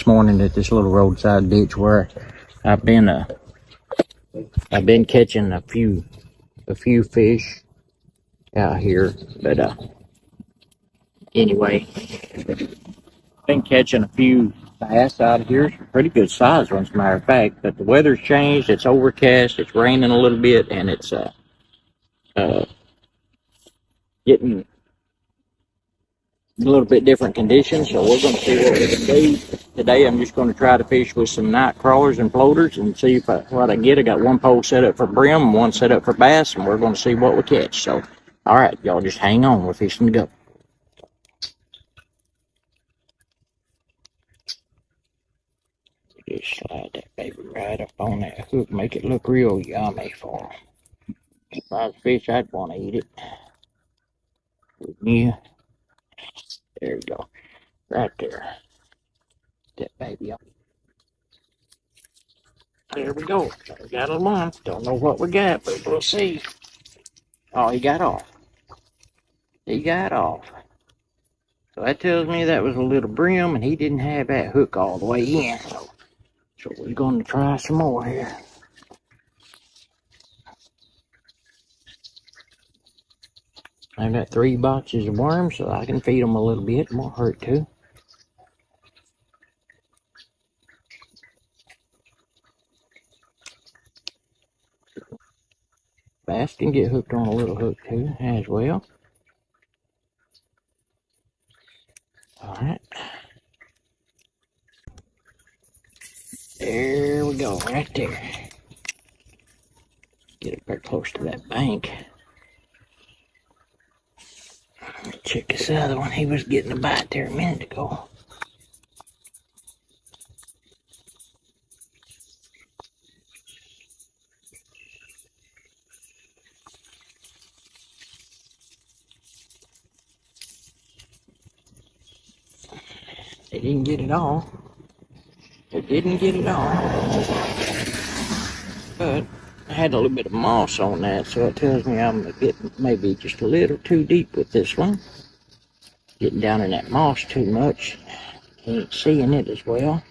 this morning at this little roadside ditch where I've been catching a few fish out here, but anyway, been catching a few bass out here. Some pretty good sized ones, as a matter of fact. But the weather's changed. It's overcast. It's raining a little bit, and it's getting a little bit different conditions. So we're going to see what we can do today. I'm just going to try to fish with some night crawlers and floaters and see what I get. I got one pole set up for brim and one set up for bass, and we're going to see what we catch. So, all right, y'all just hang on. We're fishing to go. Just slide that baby right up on that hook, make it look real yummy for them. If I was a fish, I'd want to eat it. Yeah. There we go. Right there. That baby up. There we go. We got a one. Don't know what we got, but we'll see. Oh, he got off. He got off. So that tells me that was a little brim, and he didn't have that hook all the way in. So we're going to try some more here. I got 3 boxes of worms, so I can feed them a little bit. It won't hurt too. Bass can get hooked on a little hook too, as well. Alright. There we go, right there. Get it very close to that bank. Let me check this other one. He was getting a bite there a minute ago. They didn't get it all. They didn't get it all. But I had a little bit of moss on that, so it tells me I'm getting maybe just a little too deep with this one. Getting down in that moss too much. Ain't seeing it as well.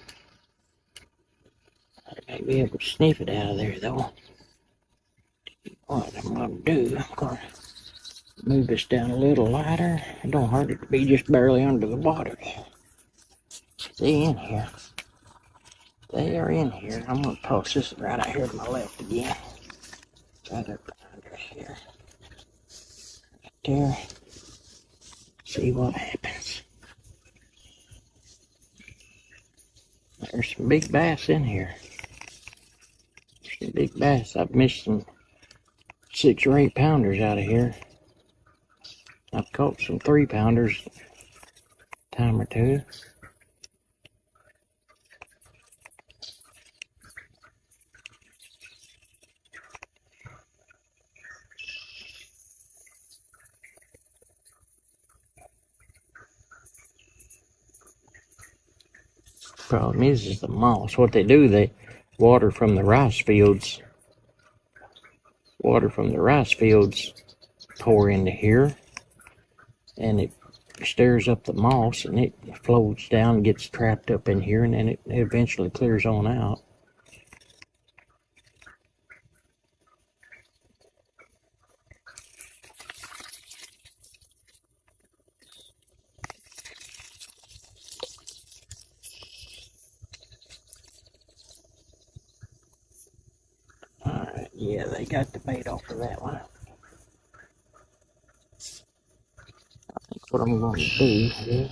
I may be able to sniff it out of there though. What I'm going to do, I'm going to move this down a little lighter. It don't hurt it to be just barely under the water. See in here. They are in here. I'm going to toss this right out here to my left again. Right up under here. Right there. See what happens. There's some big bass in here. Some big bass. I've missed some 6 or 8 pounders out of here. I've caught some 3 pounders a time or two. Problem is the moss. What they do, they water from the rice fields. Water from the rice fields pour into here, and it stirs up the moss, and it floats down and gets trapped up in here, and then it eventually clears on out. Yeah, they got the bait off of that one. I think what I'm going to do is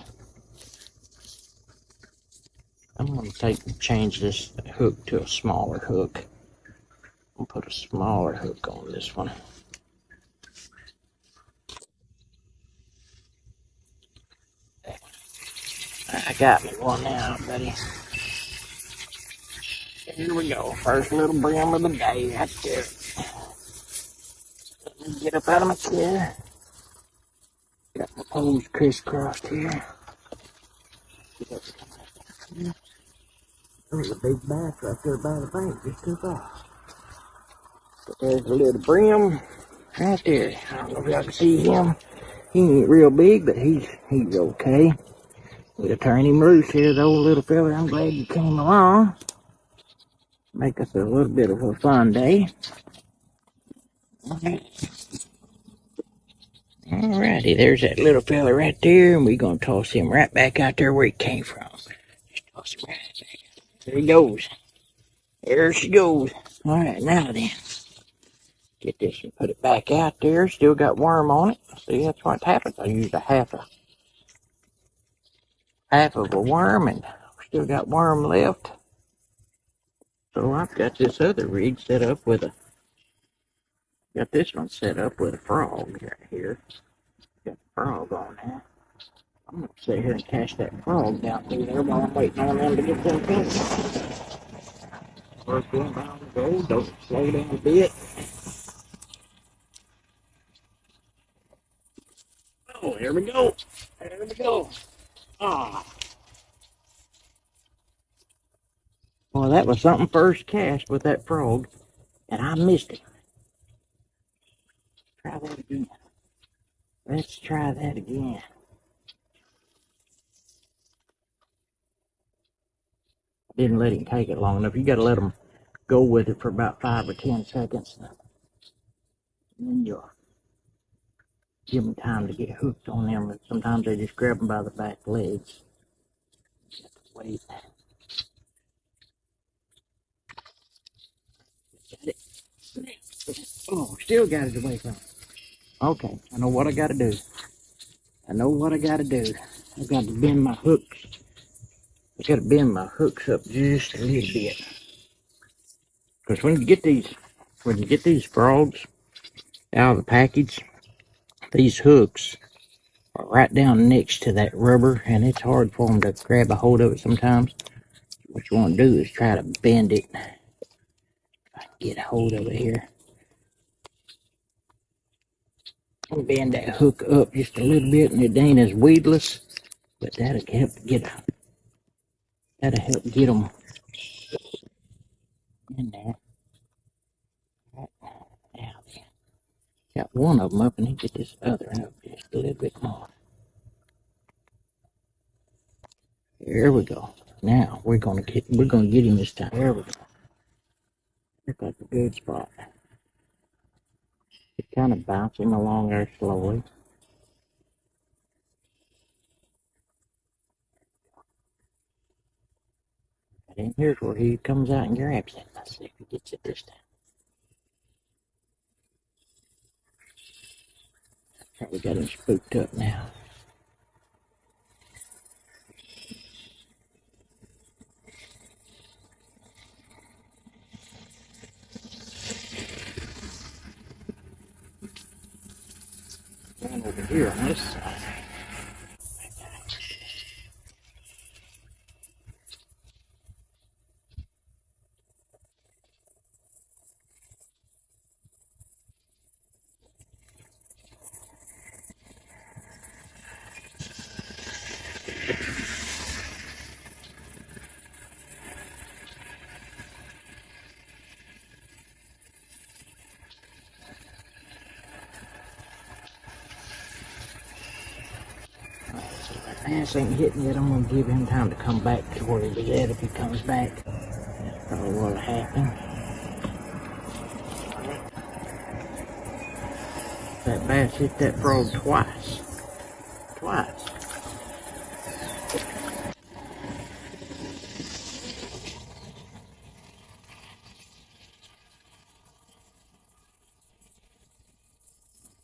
I'm going to change this hook to a smaller hook. I'll put a smaller hook on this one. I got me one now, buddy. Here we go. First little brim of the day right there. Let me get up out of my chair. Got my poles crisscrossed here. There's a big bass right there by the bank. Just took off. But there's a little brim right there. I don't know if y'all can see him. He ain't real big, but he's okay. We'll turn him loose here, though, little fella. I'm glad you came along. Make us a little bit of a fun day. Alrighty, there's that little fella right there, and we're gonna toss him right back out there where he came from. Just toss him right back. There he goes. There she goes. Alright, now then. Get this and put it back out there. Still got worm on it. See, that's what happens. I used a half of a worm, and still got worm left. So I've got this other rig set up with a, got this one set up with a frog right here. Got the frog on there. I'm going to sit here and cast that frog down through there while I'm waiting on them to get them finished. Work going down the road, don't slow down a bit. Oh, there we go. There we go. Ah. Well, that was something first cast with that frog, and I missed it. Try that again. Let's try that again. I didn't let him take it long enough. You got to let him go with it for about 5 or 10 seconds. And then you'll give them time to get hooked on them. And sometimes they just grab them by the back legs. You have to wait. Got it. Oh, still got it away from him. Okay, I know what I got to do. I know what I got to do. I got to bend my hooks. I got to bend my hooks up just a little bit. Because when you get these frogs out of the package, these hooks are right down next to that rubber, and it's hard for them to grab a hold of it sometimes. What you want to do is try to bend it. If I can get a hold of it here. And bend that hook up just a little bit, and it ain't as weedless, but that'll help get them in there. Right now then. Got one of them up, and he get this other one up just a little bit more. There we go. Now we're gonna get him this time. There we go. Looks like a good spot. Just kind of bounce him along there slowly. And then here's where he comes out and grabs it. Let's see if he gets it this time. Probably got him spooked up now. One over here on this side. Bass ain't hitting yet. I'm going to give him time to come back to where he was at if he comes back. That's probably what'll happen. That bass hit that frog twice. Twice.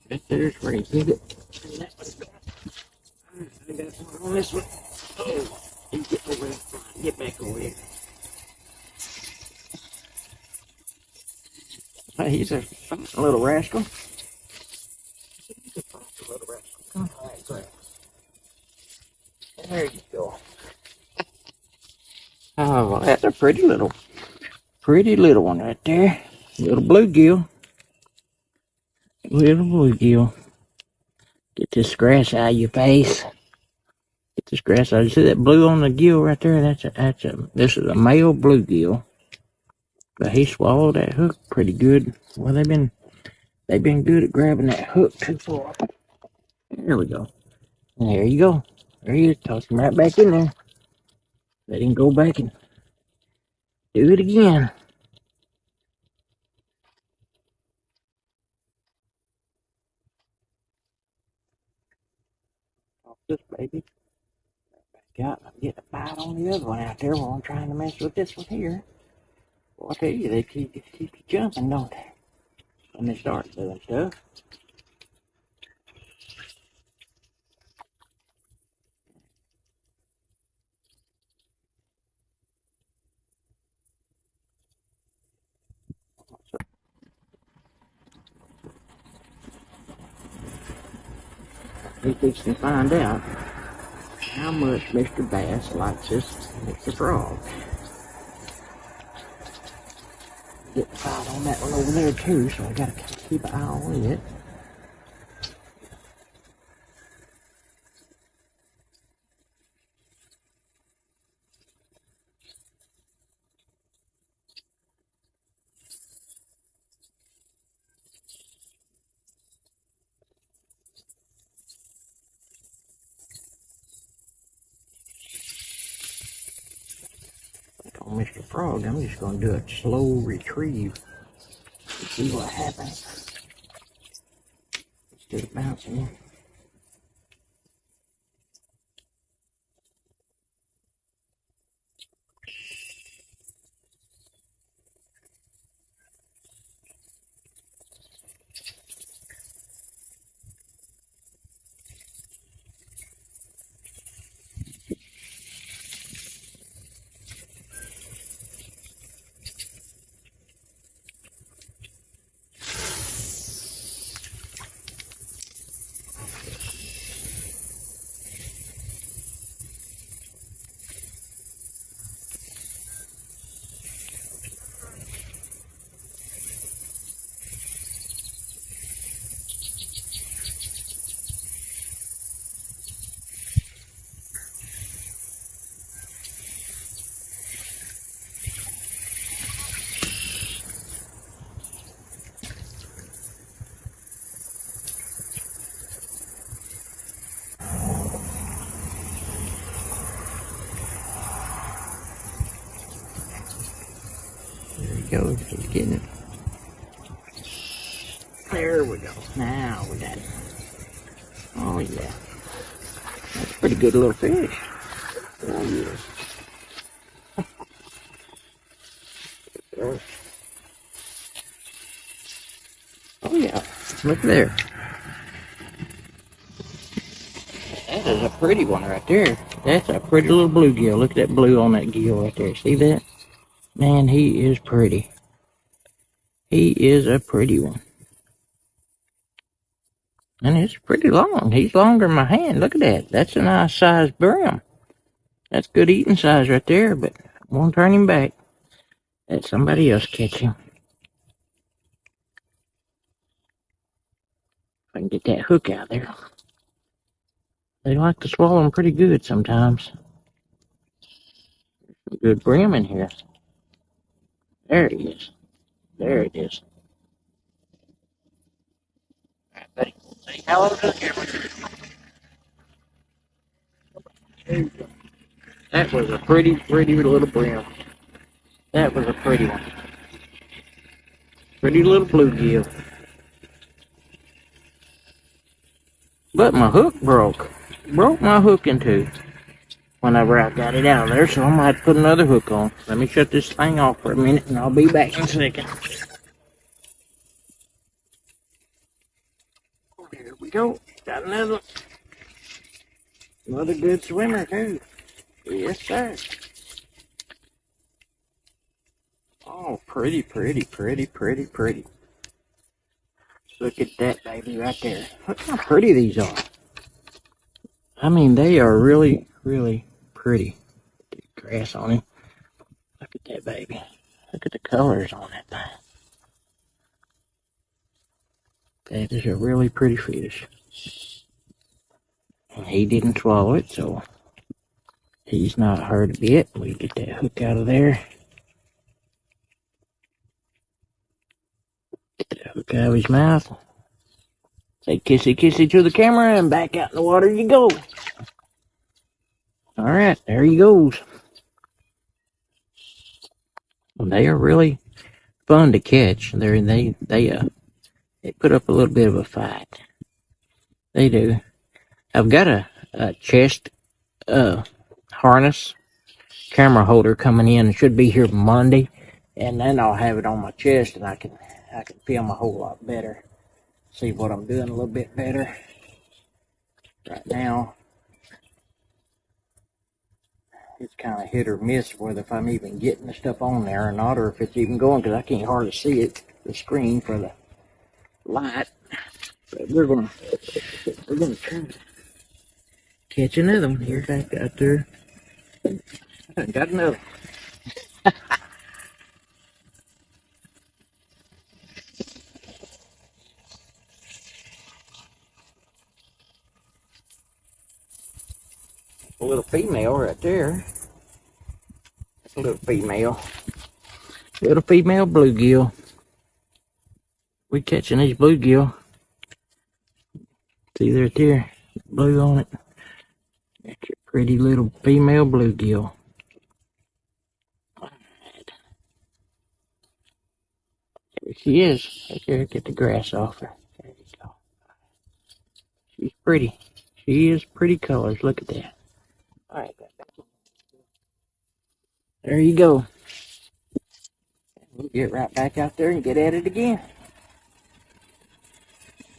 Right there's where he hit it. And that one's gone. I got one on this one. Oh, you get over there. Get back over here. He's a little rascal. He's a little rascal. Come on, grab. There you go. Oh, well, that's a pretty little one right there. Little bluegill. Little bluegill. Get this grass out of your face. Get this grass out. You see that blue on the gill right there? This is a male bluegill. But he swallowed that hook pretty good. Well, they've been good at grabbing that hook too far. There we go. And there you go. There he is. Toss him right back in there. Let him go back and do it again. Toss this baby back out. I'm getting a bite on the other one out there while I'm trying to mess with this one here. Well, I tell you, they keep jumping, don't they? When they start doing stuff. He fixing to find out how much Mr. Bass likes this Mr. Frog. Get the fight on that one over there too, so I gotta keep an eye on it. Like on Mr. Frog, I'm just gonna do a slow retrieve to see what happens. Instead of bouncing. There he goes, he's getting it. There we go. Now we got it. Oh yeah. That's a pretty good little fish. Oh yeah. Oh yeah. Look there. That is a pretty one right there. That's a pretty little bluegill. Look at that blue on that gill right there. See that? Man, he is pretty. He is a pretty one. And it's pretty long. He's longer than my hand. Look at that. That's a nice sized brim. That's good eating size right there, but I won't turn him back. Let somebody else catch him. If I can get that hook out there. They like to swallow them pretty good sometimes. Some good brim in here. There he is. There it is. All right, buddy. Say hello to the camera. There you go. That was a pretty little brim. That was a pretty one. Pretty little bluegill. But my hook broke. Broke my hook in two whenever I got it out of there, so I might put another hook on. Let me shut this thing off for a minute and I'll be back in a second. Here we go. Got another good swimmer too. Yes, sir. Oh, pretty. Look at that baby right there. Look how pretty these are. I mean, they are really pretty. Grass on him. Look at that baby. Look at the colors on that thing. That is a really pretty fish. And he didn't swallow it, so he's not hurt a bit. We get that hook out of there. Get that hook out of his mouth. Say kissy to the camera and back out in the water you go. All right, there he goes. They are really fun to catch. They put up a little bit of a fight. They do. I've got a chest harness camera holder coming in. It should be here Monday, and then I'll have it on my chest, and I can film a whole lot better. See what I'm doing a little bit better. Right now, it's kind of hit or miss whether if I'm even getting the stuff on there or not, or if it's even going, because I can't hardly see it, the screen for the light. But we're gonna try to catch another one here back out there. I got another. A little female right there. A little female bluegill. We catching these bluegill. See right there, blue on it. That's your pretty little female bluegill. There she is. Right there, get the grass off her. There you go. She's pretty. She is pretty colors. Look at that. All right, there you go. We'll get right back out there and get at it again.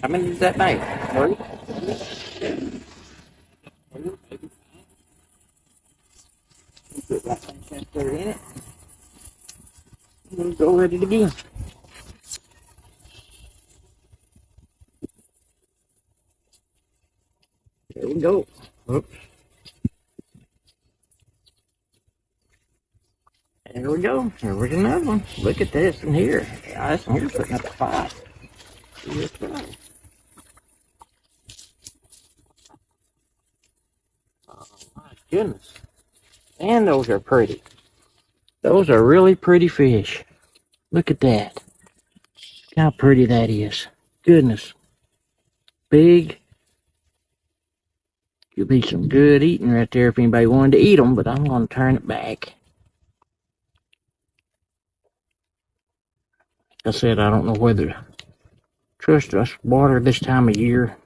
How many did that make? 3? Put right back out there in it. And we'll go at it again. There we go. Oops. There we go. There was another one. Look at this in here. Yeah, this one here's putting up a fight. See this guy? Oh my goodness. And those are pretty. Those are really pretty fish. Look at that. Look how pretty that is. Goodness. Big. Could be some good eating right there if anybody wanted to eat them, but I'm going to turn it back. Like I said, I don't know whether to trust us water this time of year.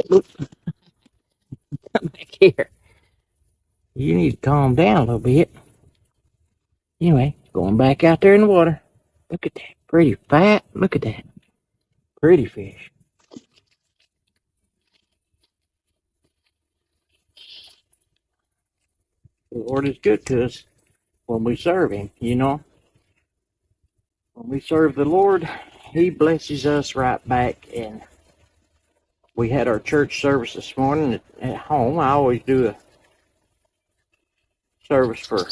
Look. Come back here. You need to calm down a little bit. Anyway, going back out there in the water. Look at that. Pretty fat. Look at that. Pretty fish. The Lord is good to us when we serve Him, you know. When we serve the Lord, He blesses us right back. And we had our church service this morning at home. I always do a service for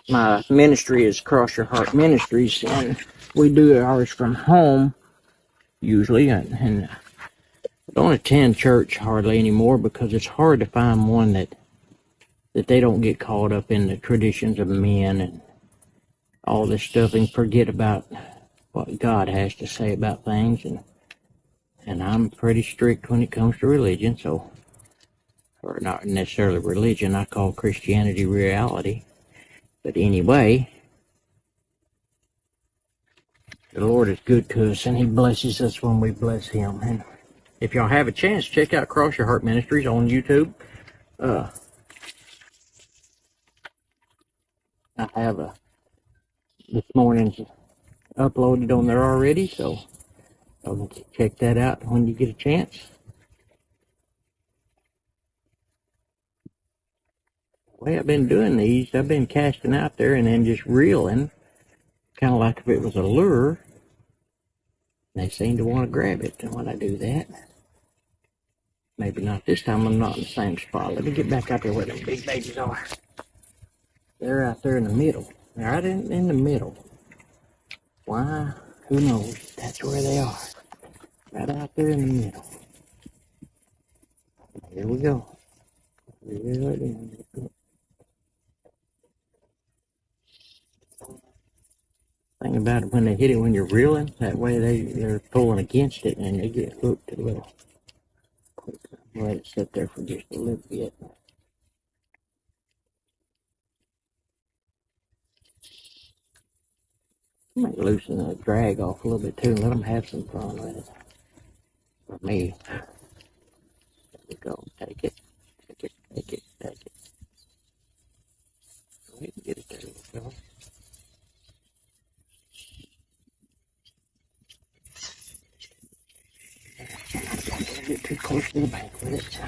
my ministry is Cross Your Heart Ministries, and we do ours from home usually. And I don't attend church hardly anymore because it's hard to find one that they don't get caught up in the traditions of men and all this stuff and forget about what God has to say about things. And I'm pretty strict when it comes to religion, so, or not necessarily religion, I call Christianity reality. But anyway, the Lord is good to us, and He blesses us when we bless Him. And if y'all have a chance, check out Cross Your Heart Ministries on YouTube. I have this morning's uploaded on there already, so check that out when you get a chance. The way I've been doing these, I've been casting out there and then just reeling, kind of like if it was a lure. They seem to want to grab it when I do that. Maybe not this time. I'm not in the same spot. Let me get back out there where them big babies are. They're out there in the middle. They're right in the middle. Why? Who knows? That's where they are. Right out there in the middle. Here we go. Reel it in. Thing about it, when they hit it when you're reeling, that way they're pulling against it and they get hooked a little quicker. Let it sit there for just a little bit. I might loosen the drag off a little bit too and let them have some fun with it. For me. There we go. Take it. Take it. Take it. Take it. Go ahead and get it there. There we go. Don't get too close to the bank with it.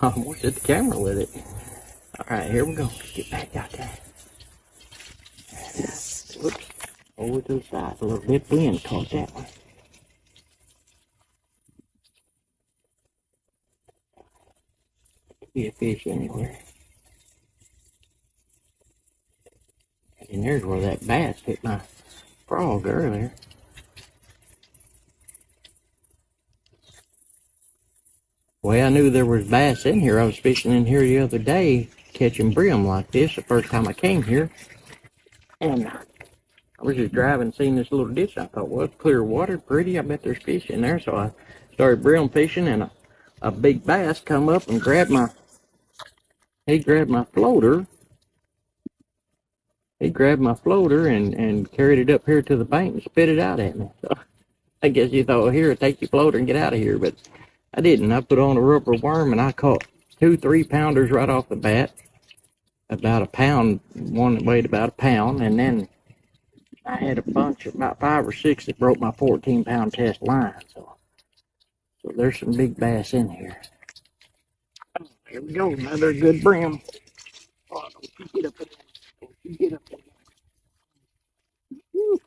I almost hit the camera with it. Alright, here we go. Get back out there. Whoops. Over to the side a little bit. Wind caught that one. Be a fish anywhere. And there's where that bass hit my frog earlier. Well, I knew there was bass in here. I was fishing in here the other day, catching brim like this, the first time I came here. And I was just driving, seeing this little ditch. I thought, well, it's clear water, pretty. I bet there's fish in there. So I started brim fishing, and a big bass come up and grabbed my floater. He grabbed my floater and carried it up here to the bank and spit it out at me. So I guess he thought, well, here, take your floater and get out of here. But I didn't. I put on a rubber worm and I caught 2 3-pounders right off the bat. About a pound, one that weighed about a pound. And then I had a bunch of about 5 or 6 that broke my 14-pound test line. So there's some big bass in here. Here we go, another good brim. Oh, don't you get up in there. Don't you get up in there. Woo.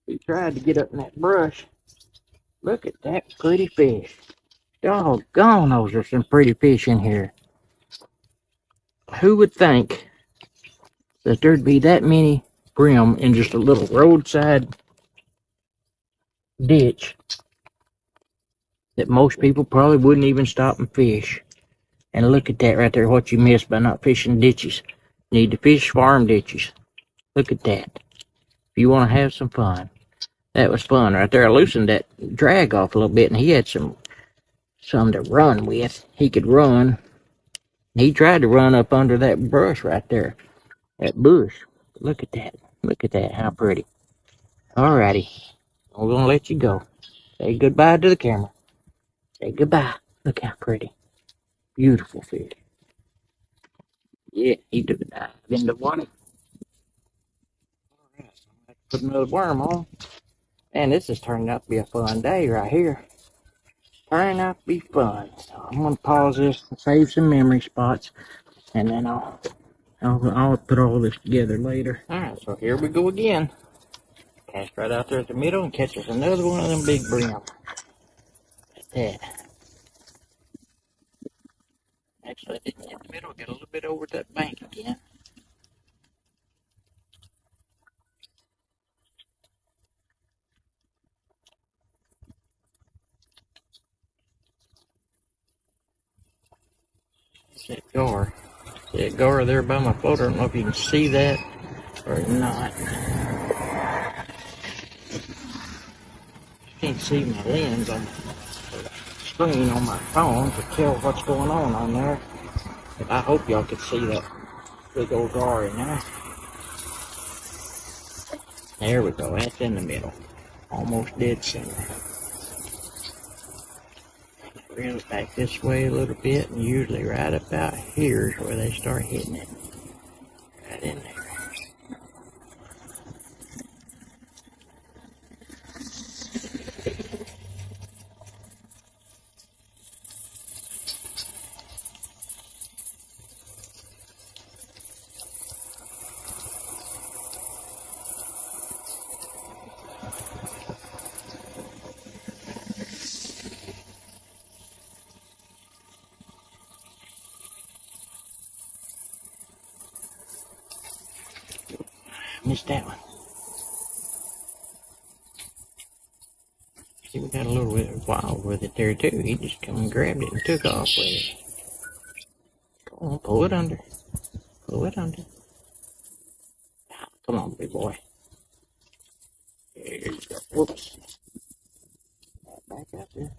He tried to get up in that brush. Look at that pretty fish. Doggone, those are some pretty fish in here. Who would think that there'd be that many brim in just a little roadside ditch that most people probably wouldn't even stop and fish? And look at that right there, what you missed by not fishing ditches. You need to fish farm ditches. Look at that. If you want to have some fun. That was fun right there. I loosened that drag off a little bit, and he had some to run with. He could run. He tried to run up under that brush right there, that bush. Look at that. Look at that. How pretty. Alrighty. We're going to let you go. Say goodbye to the camera. Say goodbye. Look how pretty. Beautiful fish. Yeah, he took a dive in the water. Alright, so I'm going to put another worm on. And this is turning out to be a fun day right here. Turning out to be fun. So I'm going to pause this and save some memory spots. And then I'll put all this together later. Alright, so here we go again. Cast right out there at the middle and catch us another one of them big brim. Like that. Actually, I didn't hit the middle. Get a little bit over that bank again. That gar. That gar there by my floater. I don't know if you can see that or not. You can't see my lens on the screen on my phone to tell what's going on there. But I hope y'all can see that big old gar in there. There we go. That's in the middle. Almost dead center. Reel it back this way a little bit, and usually right about here is where they start hitting it. Right in there. Missed that one. See, we got a little bit wild with it there too. He just come and grabbed it and took off with it. Go on, pull it under. Pull it under. Come on, big boy. There you go. Whoops. Back out there.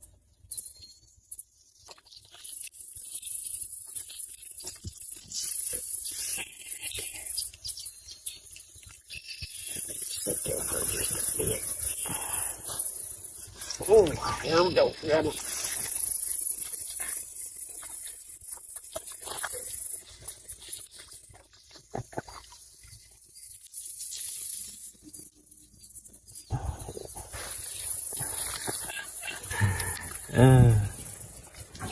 Oh, here we go. Got it.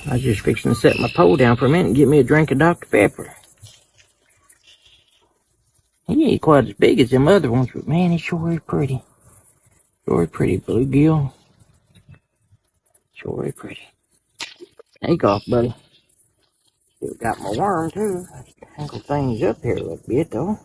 I was just fixing to set my pole down for a minute and get me a drink of Dr. Pepper. He ain't quite as big as them other ones, but man, he sure is pretty. Sure is pretty, bluegill. Sure is pretty. Take off, buddy. Still got my worm, too. Tangle things up here a little bit, though.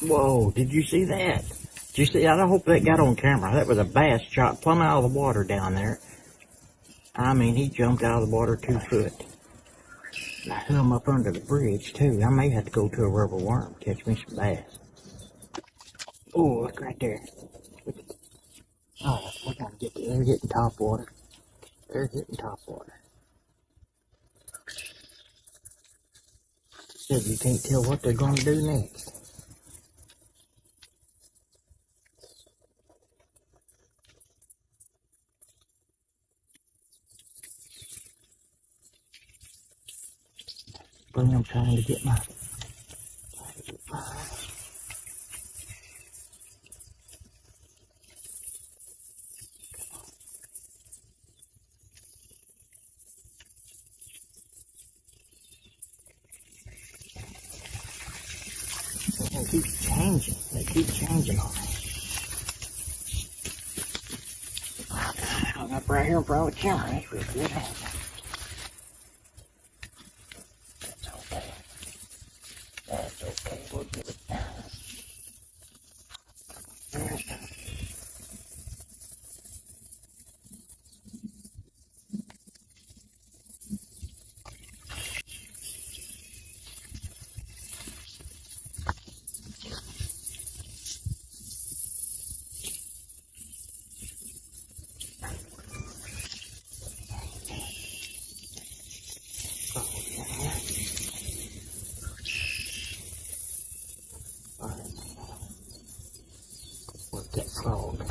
Whoa, did you see that? Did you see? I hope that got on camera. That was a bass shot plumb out of the water down there. I mean, he jumped out of the water 2 foot. I threw him up under the bridge, too. I may have to go to a rubber worm, catch me some bass. Oh, look right there. Oh, we're gonna get there. They're hitting top water. They're hitting top water. Said you can't tell what they're gonna do next. But I'm trying to get my... They keep changing. They keep changing on me. Hung up right here in front of the camera. That's real good. That's okay. That's okay. We'll do it. Work that frog.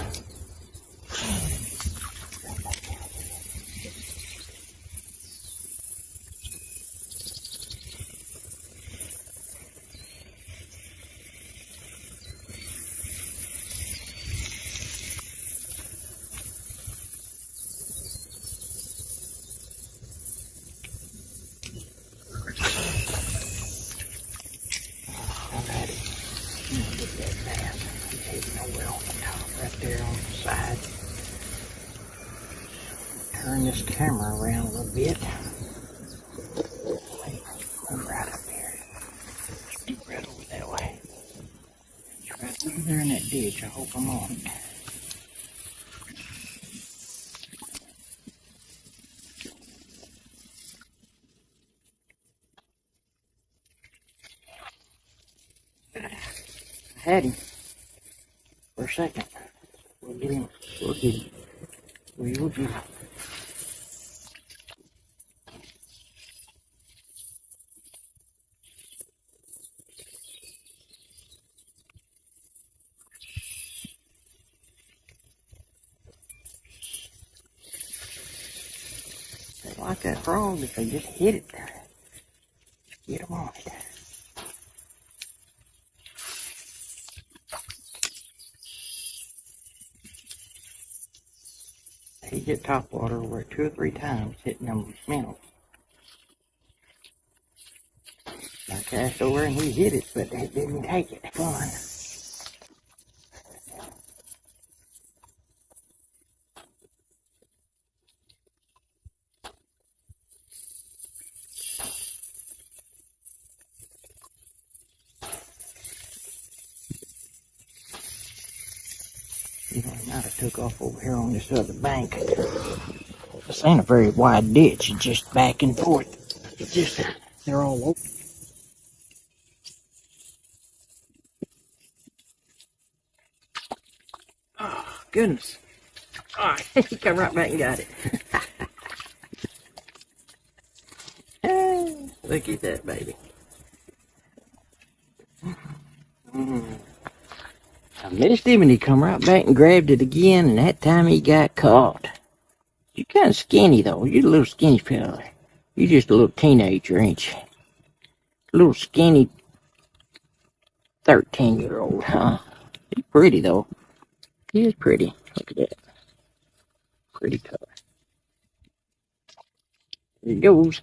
Turn this camera around a little bit. Move right up here. Move right over that way. Right over there in that ditch. I hope I'm on it. I had him for a second. We'll get him. We'll get him. We will get him. They like that frog if they just hit it there. Get them on it. He hit top water over 2 or 3 times, hitting them minnows. I cast over and he hit it, but it didn't take it. Fun. He might have took off over here on this other bank. This ain't a very wide ditch. It's just back and forth. It's just, they're all open. Oh, goodness. All right, he come right back and got it. Look at that, baby. I missed him and he come right back and grabbed it again, and that time he got caught. You're kind of skinny, though. You're a little skinny fella. You're just a little teenager, ain't you? A little skinny 13-year-old, huh? He's pretty, though. He is pretty. Look at that. Pretty color. There he goes.